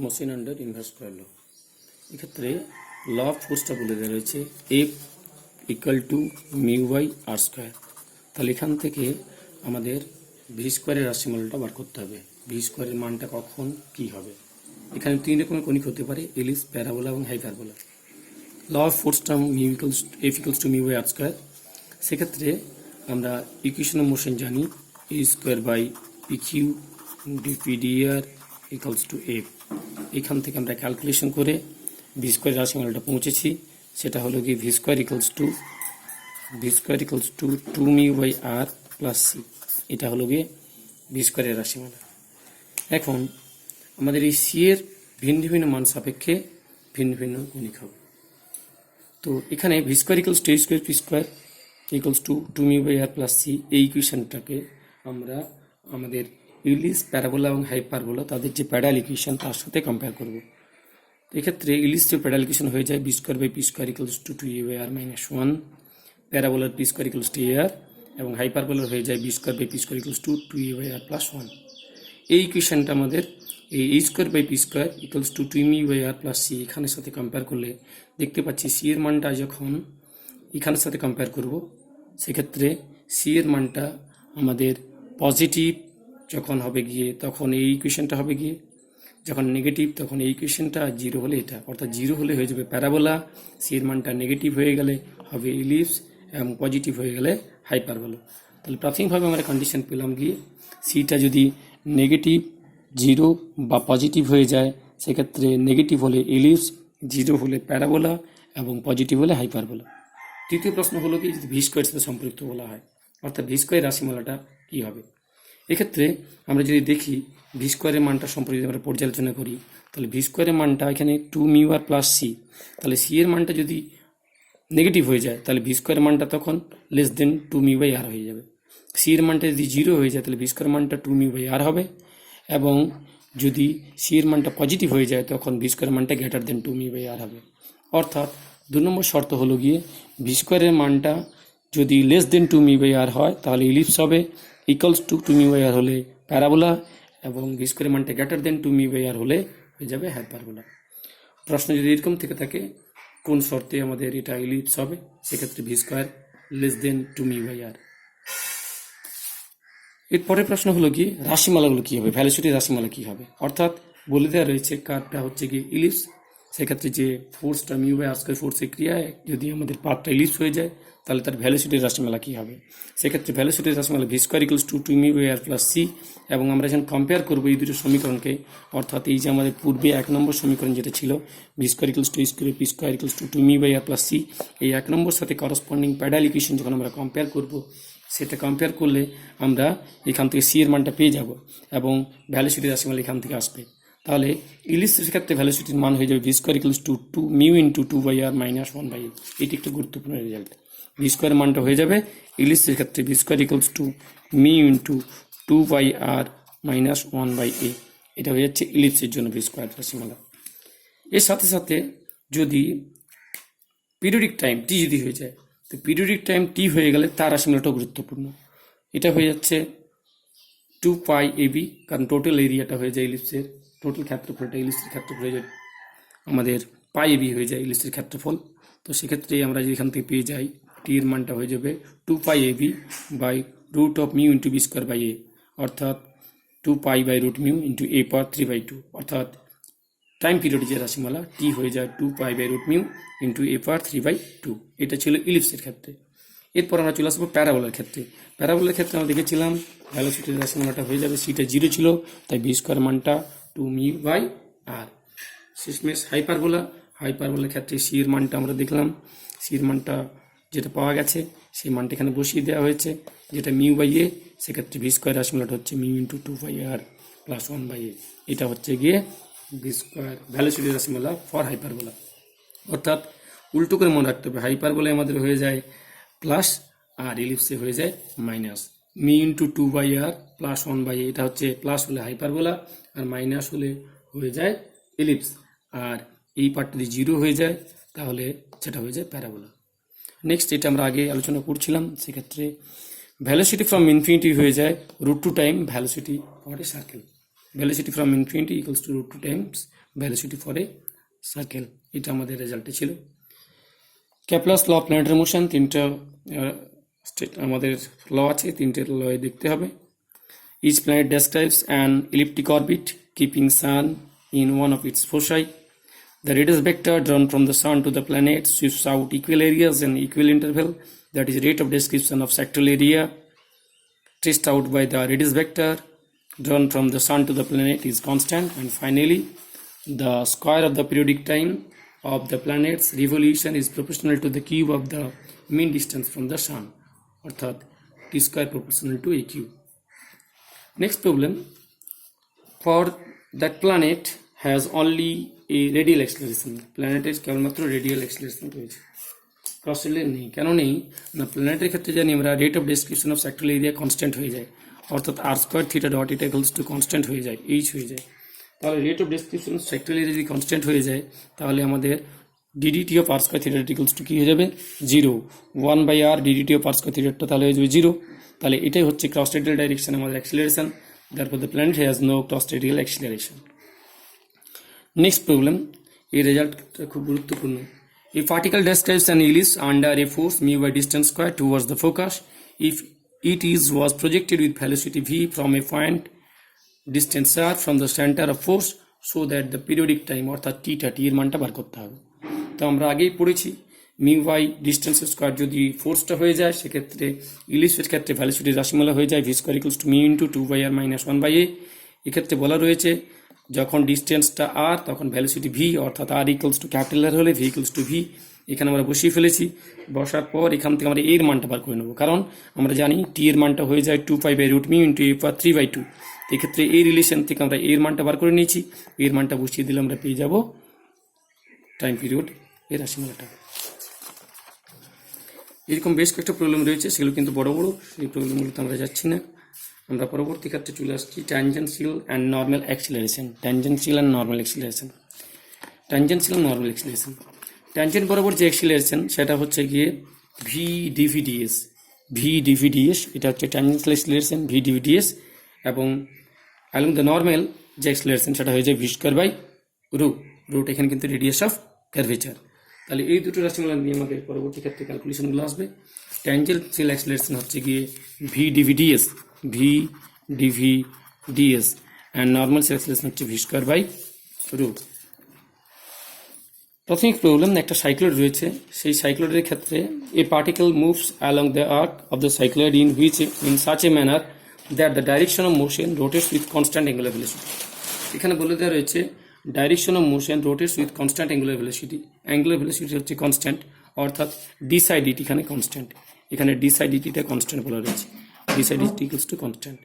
Motion under inverse square law. এক্ষেত্রে law of ফোর্সটা বলে দেওয়া রয়েছে F equal to mu by R square. তাহলে এখান থেকে আমাদের ভি স্কোয়ারের রাশিমালাটা বার করতে হবে। ভি স্কোয়ারের মানটা কখন কি হবে। এখানে তিন রকমের কণিক হতে পারে, এলিপস, প্যারাবোলা এবং হাইপারবোলা। ল অফ ফোর্সটা F equals to mu by R square. সেক্ষেত্রে আমরা ইকুয়েশন অফ মোশন জানি A square by P Q DP DR equals to F. এখান থেকে আমরা ক্যালকুলেশন করে ভি স্কোয়ারের রাশিমালাটা পৌঁছেছি। সেটা হলো কি V square equals to two mu by R plus C. এটা হলো গিয়ে ভি স্কোয়ারের রাশিমালা। এখন আমাদের এই সি এর ভিন্ন ভিন্ন মান সাপেক্ষে ভিন্ন ভিন্ন কণিক হবে। তো এখানে V square equals to A square P square equals to two mu by R plus C, এই ইকুয়েশনটাকে আমরা আমাদের ইলিপস, প্যারাবোলা এবং হাইপারবোলা তাদের যে প্যাডাল ইকুয়েশন তার সাথে কম্পেয়ার করব। তো এক্ষেত্রে ইলিপস যে প্যাডাল ইকুয়েশন হয়ে যায় B square by P square equals to two A by R minus one, প্যারাবোলার P square equals to A R এবং হাইপারবোলার হয়ে যায় B square by P square equals to two A by R plus one. এই ইকুয়েশনটা আমাদের এই A square by P square equals to two mu by R plus C এখানের সাথে কম্পেয়ার করলে দেখতে পাচ্ছি সি এর মানটা যখন এখানের সাথে কম্পেয়ার করব, সেক্ষেত্রে সি এর মানটা আমাদের পজিটিভ যখন হবে গিয়ে তখন এই ইকুয়েশনটা হবে গিয়ে, যখন নেগেটিভ তখন এই ইকুয়েশনটা, জিরো হলে এটা, অর্থাৎ জিরো হলে হয়ে যাবে প্যারাবোলা, সি এর মানটা নেগেটিভ হয়ে গেলে হবে ইলিপস এবং পজিটিভ হয়ে গেলে হাইপারবোলা। তাহলে প্রাথমিকভাবে আমরা কন্ডিশন পেলাম গিয়ে সিটা যদি নেগেটিভ, জিরো বা পজিটিভ হয়ে যায়, সেক্ষেত্রে নেগেটিভ হলে ইলিপস, জিরো হলে প্যারাবোলা এবং পজিটিভ হলে হাইপারবোলা। তৃতীয় প্রশ্ন হলো কি যদি ভি স্কোয়ারের সাথে সম্পৃক্ত বলা হয়, অর্থাৎ ভি স্কোয়ার রাশিমালাটা কী হবে। এক্ষেত্রে আমরা যদি দেখি ভি স্কোয়ারের মানটা সম্পর্কে আমরা পর্যালোচনা করি, তাহলে ভি স্কোয়ারের মানটা এখানে টু মিউ আর প্লাস সি, তাহলে সি এর মানটা যদি নেগেটিভ হয়ে যায় তাহলে ভি স্কোয়ারের মানটা তখন less than two mu by R হয়ে যাবে। সি এর মানটা যদি জিরো হয়ে যায় তাহলে ভি স্কোয়ারের মানটা টু মিউ বাই আর হবে, এবং যদি সি এর মানটা পজিটিভ হয়ে যায় তখন ভি স্কোয়ারের মানটা greater than two mu by R হবে। অর্থাৎ 2 নম্বর শর্ত হলো গিয়ে ভি স্কোয়ারের মানটা যদি less than two mu by R হয় তাহলে ইলিপস হবে, equals to two mu by R হলে প্যারাবোলা, এবং ভি স্কোয়ারের মানটা greater than two mu by R হলে হয়ে যাবে হাইপারবোলা। প্রশ্ন যদি এরকম থেকে থাকে কোন শর্তে আমাদের এটা ইলিপস হবে, সেক্ষেত্রে V square less than two mu by R. এরপরের প্রশ্ন হলো কি রাশিমালাগুলো কী হবে, ভ্যালোসিটি রাশিমালা কী হবে। অর্থাৎ বলে দেওয়া রয়েছে কারটা হচ্ছে কি ইলিপস, সেক্ষেত্রে যে ফোর্সটা মিউ বাই আর স্কোয়ার ফোর্সের ক্রিয়ায় যদি আমাদের পাথটা ইলিপস হয়ে যায় তাহলে তার ভ্যালোসিটির রাশিমালা কী হবে। সেক্ষেত্রে ভ্যালোসিটির রাশিমালা V square equals to two mu by R plus C, এবং আমরা যখন কম্পেয়ার করবো এই দুটো সমীকরণকে, অর্থাৎ এই যে আমাদের পূর্বে 1 নম্বর সমীকরণ যেটা ছিল V square equals to square P square equals to two mu by R plus C, এই 1 নম্বর সাথে করসপন্ডিং প্যাডাল ইকুয়েশন যখন আমরা কম্পেয়ার করবো, সেটা কম্পেয়ার করলে আমরা এখান থেকে সি এর মানটা পেয়ে যাব এবং ভ্যালোসিটির রাশিমালা এখান থেকে আসবে। তাহলে ইলিপসের ক্ষেত্রে ভ্যালোসিটির মান হয়ে যাবে V square equals to two mu into two by R minus one by A. এটি একটা গুরুত্বপূর্ণ রেজাল্ট। ভি স্কোয়ারের মানটা হয়ে যাবে ইলিপসের ক্ষেত্রে V square equals to mu into two by R minus one by A. এটা হয়ে যাচ্ছে ইলিপসের জন্য ভি স্কোয়ার রাশিমালা। এর সাথে সাথে যদি পিরিয়ডিক টাইম টি যদি হয়ে যায়, তো পিরিয়ডিক টাইম টি হয়ে গেলে তার রাশিমালাটাও গুরুত্বপূর্ণ। এটা হয়ে যাচ্ছে টু পাই এবি, কারণ টোটাল এরিয়াটা হয়ে যায় ইলিপসের, টোটাল ক্ষেত্রফলটা ইলিপসের ক্ষেত্রফল হয়ে যায় আমাদের পাই এবি হয়ে যায় ইলিপসের ক্ষেত্রফল। তো সেক্ষেত্রে আমরা যদি এখান থেকে পেয়ে যাই টি এর মানটা হয়ে যাবে two pi AB by root of mu into B square by A, অর্থাৎ two pi by root mu into A power 3/2, অর্থাৎ টাইম পিরিয়ডের যে রাশিমালা টি হয়ে যায় two pi by root mu into A power 3/2। এটা ছিল ইলিপসের ক্ষেত্রে। এরপর আমরা চলে আসবো প্যারাবোলার ক্ষেত্রে। প্যারাবোলার ক্ষেত্রে আমরা দেখেছিলাম ভ্যালোসিটির রাশিমালাটা হয়ে যাবে সিটা জিরো ছিল, তাই বি স্কোয়ার মানটা টু মিউ বাই আর। শেষমেশ হাইপারবোলার ক্ষেত্রে সি এর মানটা আমরা দেখলাম, সি এর মানটা যেটা পাওয়া গেছে সেই মানটা এখানে বসিয়ে দেওয়া হয়েছে, যেটা মিউ বাই এ, সেক্ষেত্রে ভি স্কোয়ার রাশিমালাটা হচ্ছে mu into two by R plus one by A. এটা হচ্ছে গিয়ে ভি স্কোয়ার ভ্যালোসিটির রাশিমালা ফর হাইপারবোলা। অর্থাৎ উল্টো করে মনে রাখতে হবে, হাইপারবোলায় আমাদের হয়ে যায় প্লাস আর ইলিপসে হয়ে যায় minus. Mu into two by R plus one by A, এটা হচ্ছে প্লাস হলে হাইপারবোলা আর মাইনাস হলে হয়ে যায় ইলিপস, আর এই পার্টটা যদি জিরো হয়ে যায় তাহলে সেটা হয়ে যায় প্যারাবোলা। নেক্সট এটা আমরা আগে আলোচনা করছিলাম, সেক্ষেত্রে ভ্যালোসিটি ফ্রম ইনফিনিটি হয়ে যায় root two time velocity for a circle. velocity from infinity equals to root 2 times velocity for a circle. এটা আমাদের রেজাল্টে ছিল। ক্যাপলাস ল অফ প্ল্যানেটারি মোশন, তিনটা আমাদের ল আছে, তিনটে ল দেখতে হবে। Each planet describes an elliptic orbit keeping sun in one of its foci. The radius vector drawn from the sun to the planet sweeps out equal areas and equal interval, that is rate of description of sectoral area traced out by the radius vector drawn from the sun to the planet is constant. And finally, the square of the periodic time of the planet's revolution is proportional to the cube of the mean distance from the sun, অর্থাৎ t square proportional to a cube. Next problem, for that planet has only a radial acceleration. প্ল্যানেটের কেবলমাত্র radial acceleration রয়েছে, cross radial নেই। কেন নেই না, প্ল্যানেটের ক্ষেত্রে জানি আমরা rate of description of sectoral area constant হয়ে যায়, অর্থাৎ আর স্কোয়ার থিটা ডট এটা ইকুয়ালস টু কনস্ট্যান্ট হয়ে যায়, এইচ হয়ে যায়। তাহলে rate of description of sectoral area যদি কনস্ট্যান্ট হয়ে যায়, তাহলে আমাদের D D T of R square theta equals to কী হয়ে যাবে, 0। 1/r D D T of R square থিটাটা তাহলে হয়ে যাবে 0। তাহলে এটাই হচ্ছে ক্রস রেডিয়াল ডাইরেকশন আমাদের acceleration. Therefore the planet has no cross radial acceleration. Next problem, এই রেজাল্টটা খুব গুরুত্বপূর্ণ। A particle describes an ellipse under a force mu by distance square towards the focus if it was projected with velocity v from a point distance r from the center of force so that the periodic time অর্থাৎ t এর মানটা বার করতে হবে। তো আমরা আগেই পড়েছি mu by distance square যদি ফোর্সটা হয়ে যায়, সেক্ষেত্রে ইলিপসের ক্ষেত্রে ভ্যালোসিটি রাশিমালা হয়ে যায় V square equals to mu into 2/r minus 1/a। এক্ষেত্রে বলা রয়েছে যখন ডিস্টেন্সটা আর তখন ভ্যালোসিটি ভি, অর্থাৎ আর ইকুয়ালস টু ক্যাপিটাল আর হলে ভি ইকুয়ালস টু ভি। এখানে আমরা বসিয়ে ফেলেছি, বসার পর এখান থেকে আমরা এর মানটা বার করে নেবো, কারণ আমরা জানি টি এর মানটা হয়ে যায় 2π/√μ ইন্টু a পাওয়ার 3/2। এক্ষেত্রে এই রিলেশন থেকে আমরা এর মানটা বার করে নিয়েছি, এর মানটা বসিয়ে দিলে আমরা পেয়ে যাব টাইম পিরিয়ড এর রাশিমালাটা। এরকম বেশ কয়েকটা প্রবলেম রয়েছে, সেগুলো কিন্তু বড় বড়, সেই প্রবলেমগুলোতে আমরা যাচ্ছি না। আমরা পরবর্তী ক্ষেত্রে চলে আসছি tangential and normal acceleration. Tangential and normal acceleration, tangential normal acceleration. Tangent বরাবর যে অ্যাক্সিলারেশন সেটা হচ্ছে গিয়ে ভি ডিভিডিএস। ভি ডিভিডিএস এটা হচ্ছে ট্যানজেন্সিয়াল অ্যাক্সিলারেশন ভি ডিভিডিএস, এবং অ্যালং দ্য নর্মাল যে অ্যাক্সিলারেশন সেটা হয়ে যায় ভি স্কয়ার বাই রুট এখানে কিন্তু রেডিয়াস অফ কার্ভেচার। তাহলে এই দুটো রাশিমালা নিয়ে আমাদের পরবর্তী ক্ষেত্রে ক্যালকুলেশনগুলো আসবে। ট্যানজেন্সিয়াল অ্যাক্সিলারেশন হচ্ছে গিয়ে V D V D S and normal acceleration হচ্ছে ভি স্কয়ার বাই রুট। প্রাথমিক প্রবলেম, একটা সাইক্লয়েড রয়েছে, সেই সাইক্লয়েডের ক্ষেত্রে a particle moves along the arc of the cycloid in such a manner that the direction of motion rotates with constant angular velocity. এখানে বলে দেওয়া রয়েছে direction of motion rotates with constant angular velocity. Angular velocity হচ্ছে constant, অর্থাৎ D psi D T এখানে constant, এখানে D psi ডিটিটা constant বলা রয়েছে, D psi DT equals to constant.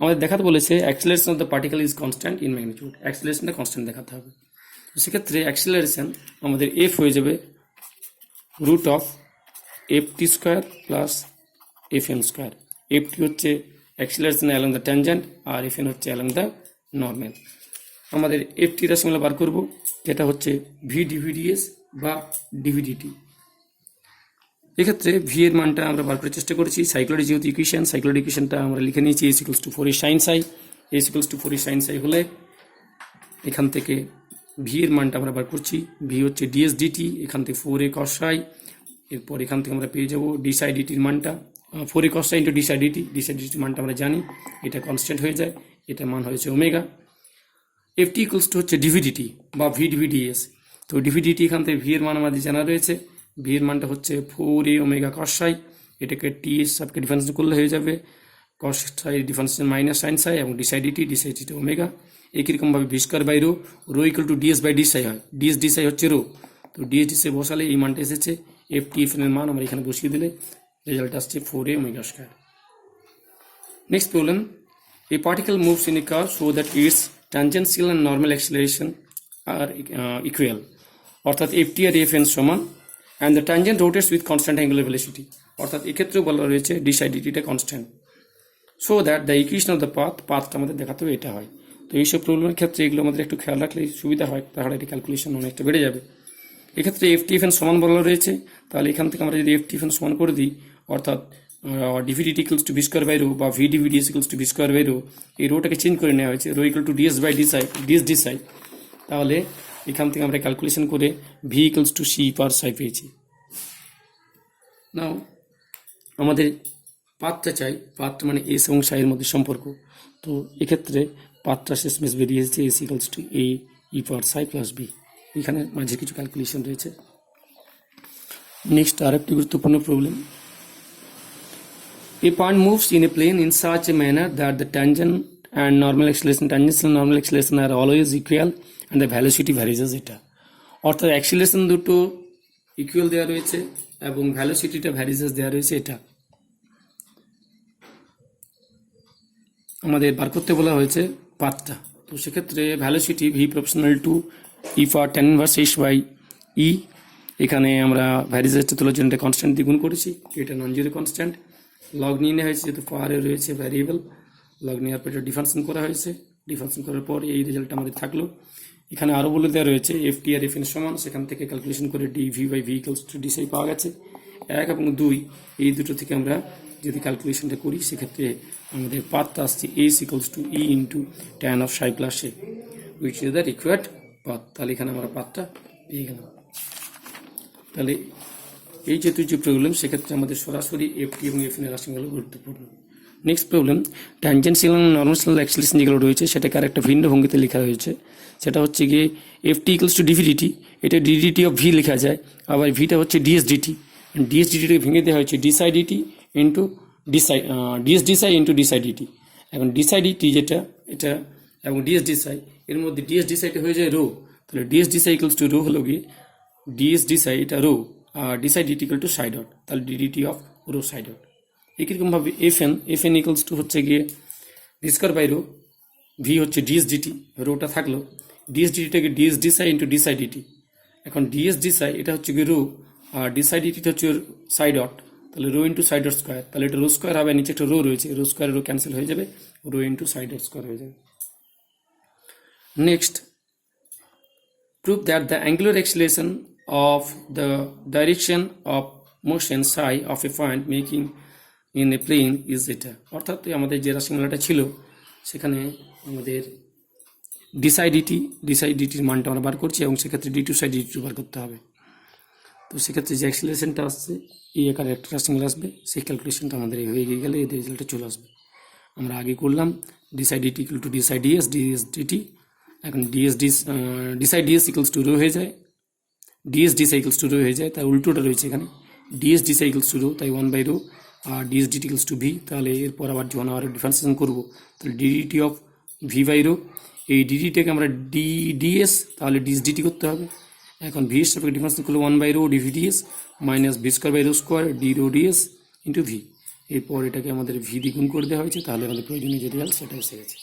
আমাদের দেখাতে বলেছে acceleration of the particle is constant in magnitude, অ্যাক্সিলারেশনটা কনস্ট্যান্ট দেখাতে হবে। তো সেক্ষেত্রে অ্যাক্সিলারেশন আমাদের এফ হয়ে যাবে root of F T square plus F N square. F T হচ্ছে অ্যাক্সিলারেশন অ্যালং দ্য ট্যানজেন্ট, আর এফ এন হচ্ছে অ্যালং দ্য নর্মাল। আমাদের এফ টি রাশিমালা বার করবো, যেটা হচ্ছে ভি ডিভিডিএস বা ডিভিডিটি। এক্ষেত্রে ভি এর মানটা আমরা বার করার চেষ্টা করেছি। সাইক্লয়েড যেহেতু ইকুয়েশন, সাইক্লয়েড ইকুয়েশনটা আমরা লিখে নিয়েছি এস ইকুয়ালস টু 4 সাইন সাই। এস ইকুয়ালস টু 4 সাইন সাই হলে এখান থেকে ভি এর মানটা আমরা বার করছি, ভি হচ্ছে ডিএস ডিটি, এখান থেকে 4a cos সাই, এরপর এখান থেকে আমরা পেয়ে যাবো ডি সাই ডিটির মানটা 4a cos সাই into D psi DT. D সাই ডিটির মানটা আমরা জানি, এটা কনস্ট্যান্ট হয়ে যায়, এটা মান হয়েছে omega. F T equals to হচ্ছে ডিভিডিটি বা ভি ডিভিডিএস। তো ডিভিডিটি এখান থেকে ভি এর মান আমাদের জানা রয়েছে, ভি এর মানটা হচ্ছে 4a ওমেগা cos সাই, এটাকে টি এর সাবকে ডিফারেন্স করলে হয়ে যাবে cos সাই ডিফারেন্স মাইনাস সাইন সাই, এবং ডি সাই ডিটি ওমেগা। একই রকমভাবে V square by rho equal to DS by D psi হয়, ডিএস ডি সাই হচ্ছে রো। তো ডিএস ডি সাই বসালে এই মানটা এসেছে, এফ টি এফ এর মান আমরা এখানে বসিয়ে দিলে রেজাল্ট আসছে 4a omega square. Next problem, a particle moves in a curve so that its tangential and normal acceleration are equal, অর্থাৎ এফ টি আর এফ এন সমান, and the tangent rotates with constant angular velocity, অর্থাৎ এক্ষেত্রেও বলা রয়েছে D psi ডিটিটা constant. So that the equation of the পাথটা আমাদের দেখাতে হবে এটা হয়। তো এইসব প্রবলেমের ক্ষেত্রে এগুলো আমাদের একটু খেয়াল রাখলে সুবিধা হয়, তাহলে এটি ক্যালকুলেশন অনেকটা বেড়ে যাবে। এক্ষেত্রে এফ টি এফ এন সমান বলা রয়েছে, তাহলে এখান থেকে আমরা যদি এফ টি এফ এন সমান করে দিই, অর্থাৎ D V D T equals to V square by rho বা V D V D S equals to V square by rho, এই রোটাকে চেঞ্জ করে নেওয়া হয়েছে, rho equal to DS by D S, তাহলে এখান থেকে আমরা ক্যালকুলেশন করে V equals to C per psi পেয়েছি। নাও আমাদের পাথটা চাই, পাথ মানে এস এবং সাইয়ের মধ্যে সম্পর্ক। তো এক্ষেত্রে পাথটা শেষমেশ বেরিয়ে এসেছে S equals to A E power Sai plus B. এখানে মাঝে কিছু ক্যালকুলেশন রয়েছে। নেক্সট আরেকটি গুরুত্বপূর্ণ problem, a point moves in a plane in such a manner that the tangent and normal acceleration, tangential and normal acceleration are always equal and the velocity varies as এটা, অর্থাৎ acceleration দুটো equal দেওয়া রয়েছে এবং ভ্যালোসিটিটা varies as দেওয়া রয়েছে। এটা আমাদের বার করতে বলা হয়েছে পাথটা। তো সেক্ষেত্রে velocity V proportional to E power tan inverse H by E, এখানে আমরা ভ্যারিজেসটা তোলার জন্য এটা কনস্ট্যান্ট দিয়ে গুণ করেছি, এটা নন জিরো কনস্ট্যান্ট। লগ নিয়ে নেওয়া হয়েছে যেহেতু পাওয়ারে রয়েছে ভ্যারিয়েবল, লগ নেওয়ার পর এটা ডিফারেন্সিয়েশন করা হয়েছে, ডিফারেন্সিয়েশন করার পর এই রেজাল্ট আমাদের থাকলো। এখানে আরও বলে দেওয়া রয়েছে এফ টি আর এফ এন সমান, সেখান থেকে ক্যালকুলেশন করে D V by V equals to D psi পাওয়া গেছে। 1 এবং 2 এই দুটো থেকে আমরা যদি ক্যালকুলেশনটা করি সেক্ষেত্রে আমাদের পাথটা আসছে S equals to E into tan of psi plus A, which is the required path. তাহলে এখানে আমরা পাথটা পেয়ে গেলাম। তাহলে এই যে দুটি প্রবলেম, সেক্ষেত্রে আমাদের সরাসরি এফ টি এবং এফ এন এর রাশিগুলো গুরুত্বপূর্ণ। নেক্সট প্রবলেম, ট্যানজেন্সিয়াল এবং নর্মাল অ্যাক্সিলারেশন যেগুলো রয়েছে সেটাকে আরেকটা ভিন্ন ভঙ্গিতে লেখা হয়েছে। সেটা হচ্ছে গিয়ে এফ টি ইকুয়ালস টু ডিভিডিটি, এটা ডিডিটি অফ ভি লেখা যায়, আবার ভিটা হচ্ছে ডিএস ডিটি, ডিএস ডিটিটাকে ভেঙে দেওয়া হয়েছে D psi DT into DS D psi into D psi DT. এখন ডিসাই ডিটি যেটা এটা এবং ডিএস ডিসাই, এর মধ্যে ডিএস ডিসাইটা হয়ে যায় রো, তাহলে D S D psi equals to rho হলো গিয়ে ডিএস ডিসাই এটা রো, আর D psi D T equal to psi dot, তাহলে D D T of rho psi dot. একইরকমভাবে এফ এন ইকুয়ালস টু হচ্ছে গিয়ে V square by rho, V হচ্ছে ডিএস ডিটি, রোটা থাকলো, ডিএস ডিটিটাকে D S D psi into D psi DT. এখন ডিএস ডিসাই এটা হচ্ছে গিয়ে রো, আর ডিসাই ডিটিটা হচ্ছে সাই ডট, তাহলে রো ইন্টু সাই ডট স্কোয়ার, তাহলে এটা রো স্কোয়ার হবে, নিচে একটা রো রয়েছে, রো স্কোয়ার রো ক্যান্সেল হয়ে যাবে, রো ইন্টু সাই ডট স্কোয়ার হয়ে যাবে। Next, prove that the angular acceleration of the direction of motion psi of a point making in a plane is এটা, অর্থাৎ আমাদের যে রাশিমালাটা ছিল সেখানে আমাদের ডিসাইডিটির মানটা আমরা বার করছি এবং সেক্ষেত্রে ডি টু সাই ডি টু বার করতে হবে। তো সেক্ষেত্রে যে অ্যাক্সিলারেশনটা আসছে এই আকারে একটা রাশিমালা আসবে, সেই ক্যালকুলেশনটা আমাদের হয়ে গেলে এর রেজাল্টটা চলে আসবে। আমরা আগে করলাম D psi D T equal to D psi D S D T, এখন D psi D S equals to rho হয়ে যায়, D S D psi equals to rho হয়ে যায়, তার উল্টোটা রয়েছে এখানে D S D psi equals to rho, তাই 1 বাই রো, আর D S D T equals to V. তাহলে এরপর আবার যখন আবার ডিফারেন্সিয়েশন করবো তাহলে D D T of V by rho, এই ডিডিটাকে আমরা ডিএস তাহলে ডিএস ডিটি করতে হবে। এখন ভি এর সাপেক্ষে ডিফারেন্সিয়েশন করলে 1 by rho D V D S minus V square by rho square D rho D S into V. এরপর এটাকে আমাদের ভি দ্বিগুণ করে দেওয়া হয়েছে, তাহলে আমাদের প্রয়োজনীয় যে রেজাল্ট সেটা এসে গেছে।